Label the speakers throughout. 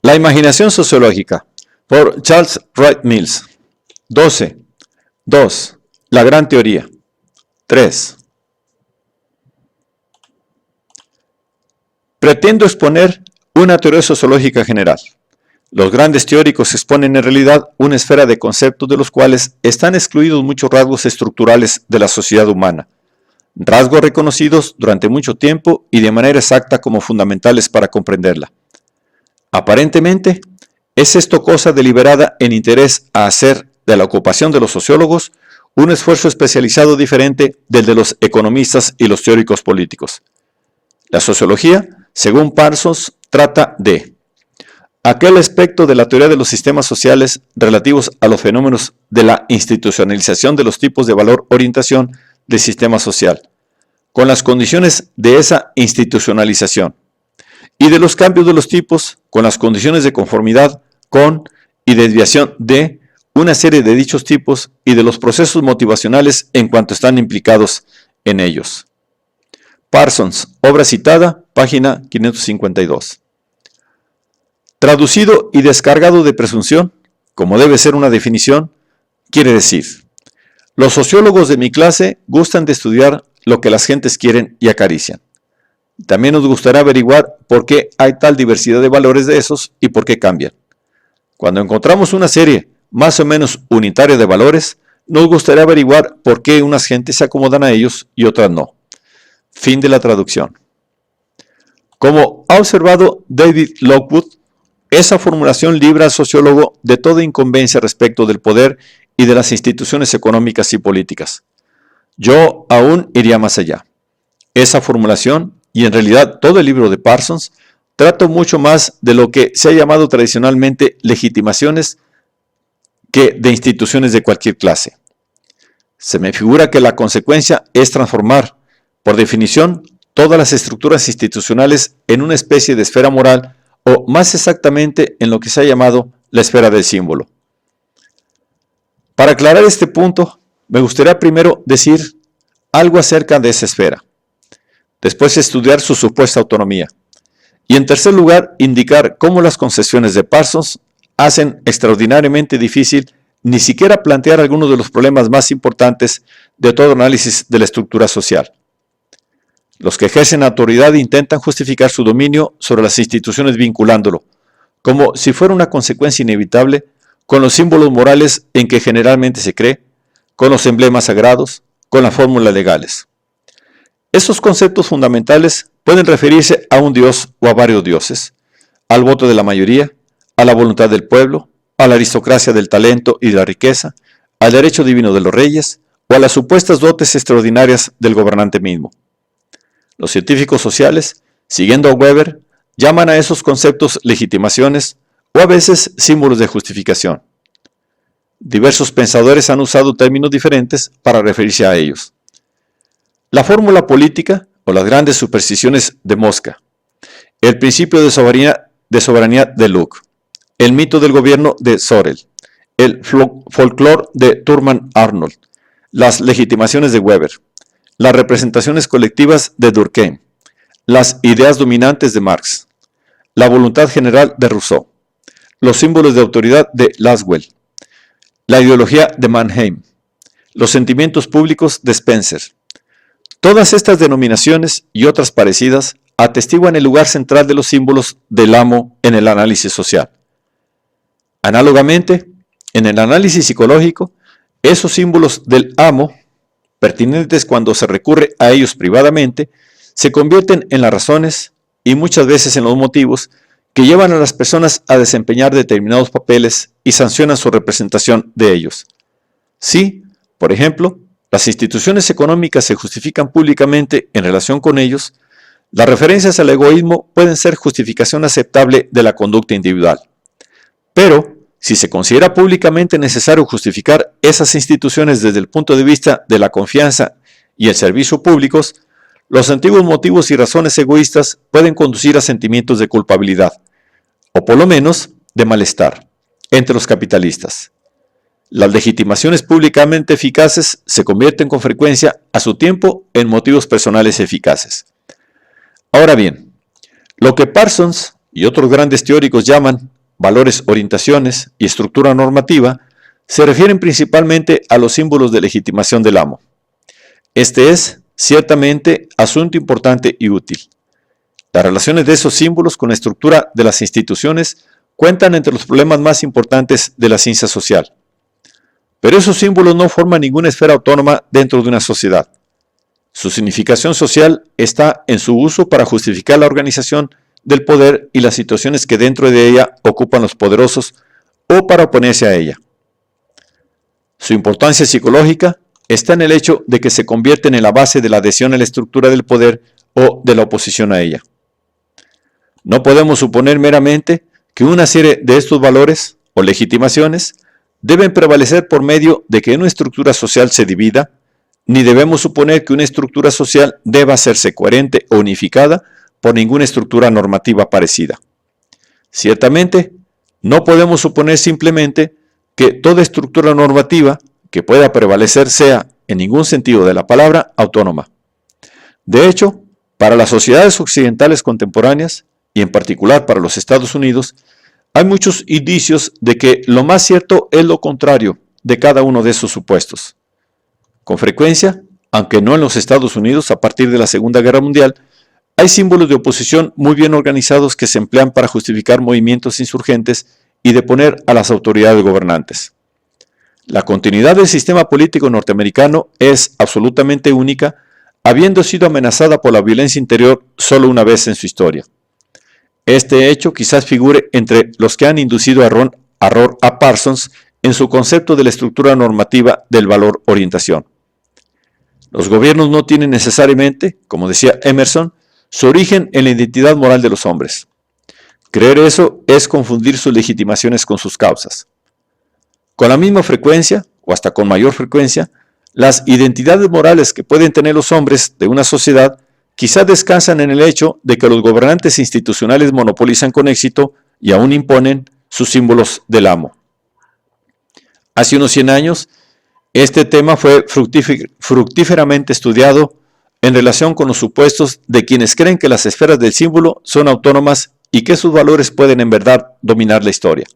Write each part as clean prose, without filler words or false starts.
Speaker 1: La imaginación sociológica, por Charles Wright Mills. 12. 2. La gran teoría. 3. Pretendo exponer una teoría sociológica general. Los grandes teóricos exponen en realidad una esfera de conceptos de los cuales están excluidos muchos rasgos estructurales de la sociedad humana, rasgos reconocidos durante mucho tiempo y de manera exacta como fundamentales para comprenderla. Aparentemente, es esto cosa deliberada en interés a hacer de la ocupación de los sociólogos un esfuerzo especializado diferente del de los economistas y los teóricos políticos. La sociología, según Parsons, trata de aquel aspecto de la teoría de los sistemas sociales relativos a los fenómenos de la institucionalización de los tipos de valor-orientación del sistema social, con las condiciones de esa institucionalización, y de los cambios de los tipos con las condiciones de conformidad con y desviación de una serie de dichos tipos y de los procesos motivacionales en cuanto están implicados en ellos. Parsons, obra citada, página 552. Traducido y descargado de presunción, como debe ser una definición, quiere decir: los sociólogos de mi clase gustan de estudiar lo que las gentes quieren y acarician. También nos gustará averiguar por qué hay tal diversidad de valores de esos y por qué cambian. Cuando encontramos una serie más o menos unitaria de valores, nos gustaría averiguar por qué unas gentes se acomodan a ellos y otras no. Fin de la traducción. Como ha observado David Lockwood, esa formulación libra al sociólogo de toda incumbencia respecto del poder y de las instituciones económicas y políticas. Yo aún iría más allá. Esa formulación, y en realidad todo el libro de Parsons, trata mucho más de lo que se ha llamado tradicionalmente legitimaciones que de instituciones de cualquier clase. Se me figura que la consecuencia es transformar, por definición, todas las estructuras institucionales en una especie de esfera moral, o más exactamente en lo que se ha llamado la esfera del símbolo. Para aclarar este punto, me gustaría primero decir algo acerca de esa esfera, después estudiar su supuesta autonomía, y en tercer lugar indicar cómo las concesiones de Parsons hacen extraordinariamente difícil ni siquiera plantear algunos de los problemas más importantes de todo análisis de la estructura social. Los que ejercen autoridad intentan justificar su dominio sobre las instituciones vinculándolo, como si fuera una consecuencia inevitable, con los símbolos morales en que generalmente se cree, con los emblemas sagrados, con las fórmulas legales. Estos conceptos fundamentales pueden referirse a un dios o a varios dioses, al voto de la mayoría, a la voluntad del pueblo, a la aristocracia del talento y de la riqueza, al derecho divino de los reyes o a las supuestas dotes extraordinarias del gobernante mismo. Los científicos sociales, siguiendo a Weber, llaman a esos conceptos legitimaciones o a veces símbolos de justificación. Diversos pensadores han usado términos diferentes para referirse a ellos. La fórmula política o las grandes supersticiones de Mosca, el principio de soberanía de Luke, el mito del gobierno de Sorel, el folclore de Thurman Arnold, las legitimaciones de Weber, las representaciones colectivas de Durkheim, las ideas dominantes de Marx, la voluntad general de Rousseau, los símbolos de autoridad de Laswell, la ideología de Mannheim, los sentimientos públicos de Spencer. Todas estas denominaciones y otras parecidas atestiguan el lugar central de los símbolos del amo en el análisis social. Análogamente, en el análisis psicológico, esos símbolos del amo, pertinentes cuando se recurre a ellos privadamente, se convierten en las razones y muchas veces en los motivos que llevan a las personas a desempeñar determinados papeles y sancionan su representación de ellos. Si, por ejemplo, las instituciones económicas se justifican públicamente en relación con ellos, las referencias al egoísmo pueden ser justificación aceptable de la conducta individual. Pero, si se considera públicamente necesario justificar esas instituciones desde el punto de vista de la confianza y el servicio públicos, los antiguos motivos y razones egoístas pueden conducir a sentimientos de culpabilidad, o por lo menos de malestar, entre los capitalistas. Las legitimaciones públicamente eficaces se convierten con frecuencia a su tiempo en motivos personales eficaces. Ahora bien, lo que Parsons y otros grandes teóricos llaman valores, orientaciones y estructura normativa, se refieren principalmente a los símbolos de legitimación del amo. Este es, ciertamente, asunto importante y útil. Las relaciones de esos símbolos con la estructura de las instituciones cuentan entre los problemas más importantes de la ciencia social. Pero esos símbolos no forman ninguna esfera autónoma dentro de una sociedad. Su significación social está en su uso para justificar la organización del poder y las situaciones que dentro de ella ocupan los poderosos o para oponerse a ella. Su importancia psicológica está en el hecho de que se convierten en la base de la adhesión a la estructura del poder o de la oposición a ella. No podemos suponer meramente que una serie de estos valores o legitimaciones deben prevalecer por medio de que una estructura social se divida, ni debemos suponer que una estructura social deba hacerse coherente o unificada por ninguna estructura normativa parecida. Ciertamente, no podemos suponer simplemente que toda estructura normativa que pueda prevalecer sea, en ningún sentido de la palabra, autónoma. De hecho, para las sociedades occidentales contemporáneas, y en particular para los Estados Unidos, hay muchos indicios de que lo más cierto es lo contrario de cada uno de esos supuestos. Con frecuencia, aunque no en los Estados Unidos a partir de la Segunda Guerra Mundial, hay símbolos de oposición muy bien organizados que se emplean para justificar movimientos insurgentes y deponer a las autoridades gobernantes. La continuidad del sistema político norteamericano es absolutamente única, habiendo sido amenazada por la violencia interior solo una vez en su historia. Este hecho quizás figure entre los que han inducido error a Parsons en su concepto de la estructura normativa del valor orientación. Los gobiernos no tienen necesariamente, como decía Emerson, su origen en la identidad moral de los hombres. Creer eso es confundir sus legitimaciones con sus causas. Con la misma frecuencia, o hasta con mayor frecuencia, las identidades morales que pueden tener los hombres de una sociedad quizás descansan en el hecho de que los gobernantes institucionales monopolizan con éxito y aún imponen sus símbolos del amo. Hace unos 100 años, este tema fue fructíferamente estudiado en relación con los supuestos de quienes creen que las esferas del símbolo son autónomas y que sus valores pueden en verdad dominar la historia.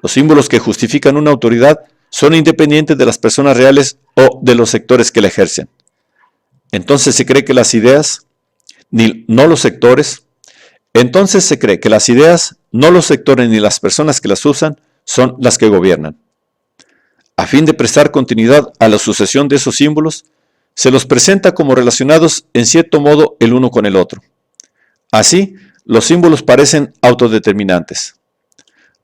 Speaker 1: Los símbolos que justifican una autoridad son independientes de las personas reales o de los sectores que la ejercen. Entonces se cree que las ideas, no los sectores, ni las personas que las usan son las que gobiernan. A fin de prestar continuidad a la sucesión de esos símbolos, se los presenta como relacionados en cierto modo el uno con el otro. Así, los símbolos parecen autodeterminantes.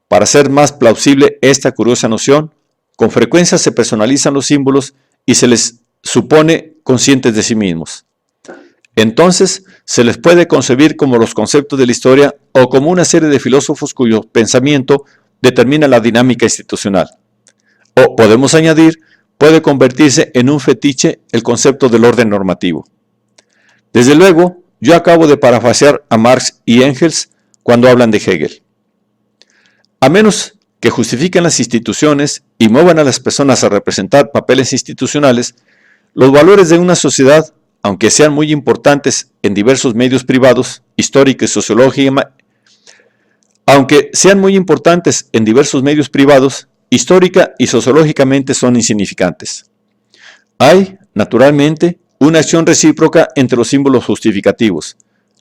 Speaker 1: Para hacer más plausible esta curiosa noción, con frecuencia se personalizan los símbolos y se les supone conscientes de sí mismos. Entonces, se les puede concebir como los conceptos de la historia o como una serie de filósofos cuyo pensamiento determina la dinámica institucional. O podemos añadir, puede convertirse en un fetiche el concepto del orden normativo. Desde luego, yo acabo de parafrasear a Marx y Engels cuando hablan de Hegel. A menos que justifiquen las instituciones y muevan a las personas a representar papeles institucionales, los valores de una sociedad, aunque sean muy importantes en diversos medios privados, histórica y sociológicamente son insignificantes. Hay, naturalmente, una acción recíproca entre los símbolos justificativos,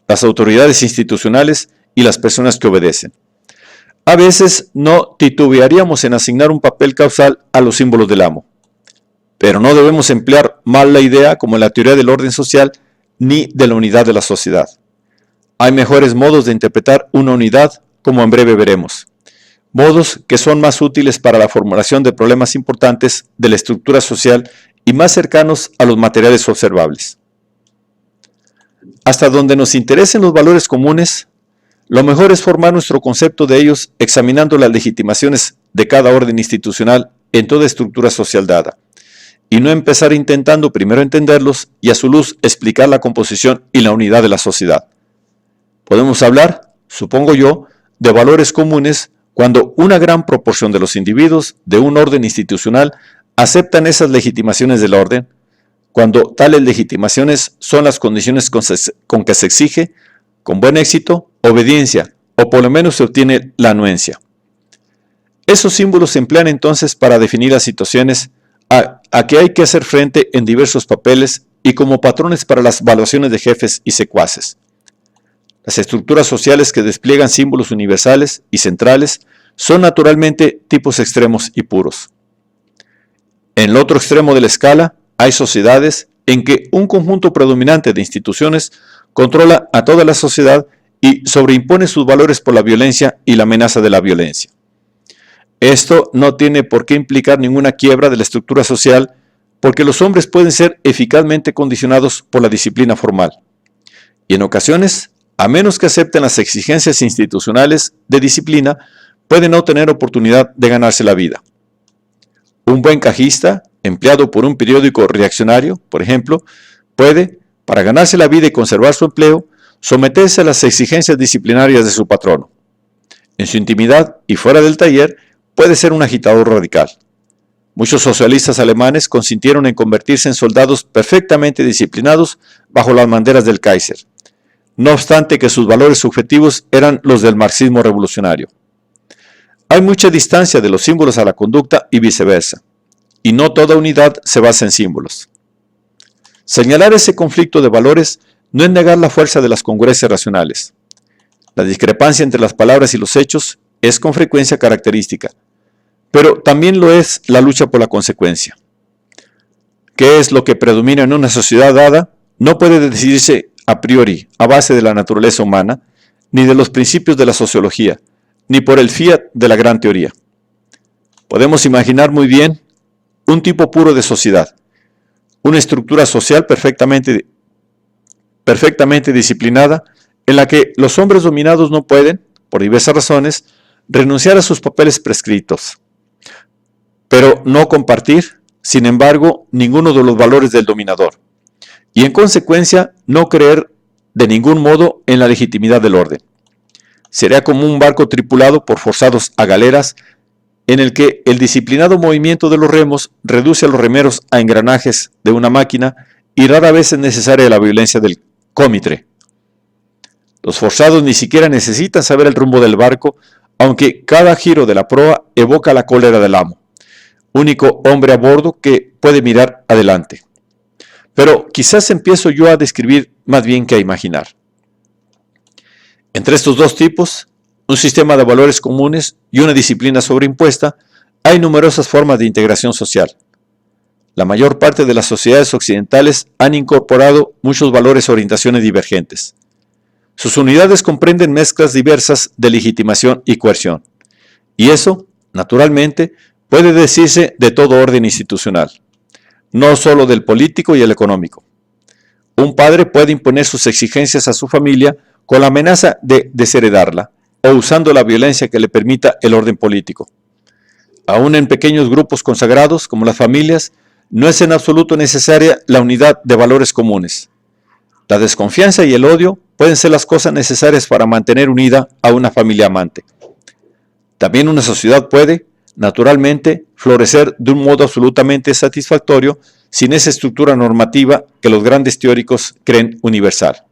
Speaker 1: las autoridades institucionales y las personas que obedecen. A veces no titubearíamos en asignar un papel causal a los símbolos del amo. Pero no debemos emplear mal la idea como en la teoría del orden social ni de la unidad de la sociedad. Hay mejores modos de interpretar una unidad, como en breve veremos. Modos que son más útiles para la formulación de problemas importantes de la estructura social y más cercanos a los materiales observables. Hasta donde nos interesen los valores comunes, lo mejor es formar nuestro concepto de ellos examinando las legitimaciones de cada orden institucional en toda estructura social dada, y no empezar intentando primero entenderlos y a su luz explicar la composición y la unidad de la sociedad. Podemos hablar, supongo yo, de valores comunes cuando una gran proporción de los individuos de un orden institucional aceptan esas legitimaciones del orden, cuando tales legitimaciones son las condiciones con que se exige, con buen éxito, obediencia o por lo menos se obtiene la anuencia. Esos símbolos se emplean entonces para definir las situaciones a que hay que hacer frente en diversos papeles y como patrones para las evaluaciones de jefes y secuaces. Las estructuras sociales que despliegan símbolos universales y centrales son naturalmente tipos extremos y puros. En el otro extremo de la escala hay sociedades en que un conjunto predominante de instituciones controla a toda la sociedad y sobreimpone sus valores por la violencia y la amenaza de la violencia. Esto no tiene por qué implicar ninguna quiebra de la estructura social, porque los hombres pueden ser eficazmente condicionados por la disciplina formal. Y en ocasiones, a menos que acepten las exigencias institucionales de disciplina, pueden no tener oportunidad de ganarse la vida. Un buen cajista, empleado por un periódico reaccionario, por ejemplo, puede, para ganarse la vida y conservar su empleo, someterse a las exigencias disciplinarias de su patrono. En su intimidad y fuera del taller, puede ser un agitador radical. Muchos socialistas alemanes consintieron en convertirse en soldados perfectamente disciplinados bajo las banderas del Kaiser, no obstante que sus valores subjetivos eran los del marxismo revolucionario. Hay mucha distancia de los símbolos a la conducta y viceversa, y no toda unidad se basa en símbolos. Señalar ese conflicto de valores no es negar la fuerza de las congruencias racionales. La discrepancia entre las palabras y los hechos es con frecuencia característica, pero también lo es la lucha por la consecuencia. ¿Qué es lo que predomina en una sociedad dada? No puede decidirse a priori a base de la naturaleza humana, ni de los principios de la sociología, ni por el fiat de la gran teoría. Podemos imaginar muy bien un tipo puro de sociedad, una estructura social perfectamente disciplinada, en la que los hombres dominados no pueden, por diversas razones, renunciar a sus papeles prescritos, pero no compartir, sin embargo, ninguno de los valores del dominador, y en consecuencia no creer de ningún modo en la legitimidad del orden. Sería como un barco tripulado por forzados a galeras, en el que el disciplinado movimiento de los remos reduce a los remeros a engranajes de una máquina y rara vez es necesaria la violencia del cómitre. Los forzados ni siquiera necesitan saber el rumbo del barco, aunque cada giro de la proa evoca la cólera del amo, único hombre a bordo que puede mirar adelante. Pero quizás empiezo yo a describir más bien que a imaginar. Entre estos dos tipos, un sistema de valores comunes y una disciplina sobreimpuesta, hay numerosas formas de integración social. La mayor parte de las sociedades occidentales han incorporado muchos valores o orientaciones divergentes. Sus unidades comprenden mezclas diversas de legitimación y coerción. Y eso, naturalmente, puede decirse de todo orden institucional, no solo del político y el económico. Un padre puede imponer sus exigencias a su familia con la amenaza de desheredarla o usando la violencia que le permita el orden político. Aún en pequeños grupos consagrados, como las familias, no es en absoluto necesaria la unidad de valores comunes. La desconfianza y el odio pueden ser las cosas necesarias para mantener unida a una familia amante. También una sociedad puede, naturalmente, florecer de un modo absolutamente satisfactorio sin esa estructura normativa que los grandes teóricos creen universal.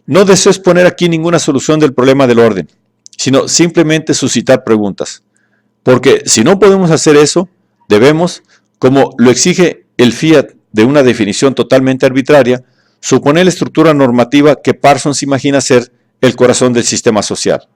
Speaker 1: No deseo exponer aquí ninguna solución del problema del orden, sino simplemente suscitar preguntas. Porque si no podemos hacer eso, debemos, como lo exige el fiat de una definición totalmente arbitraria, suponer la estructura normativa que Parsons imagina ser el corazón del sistema social.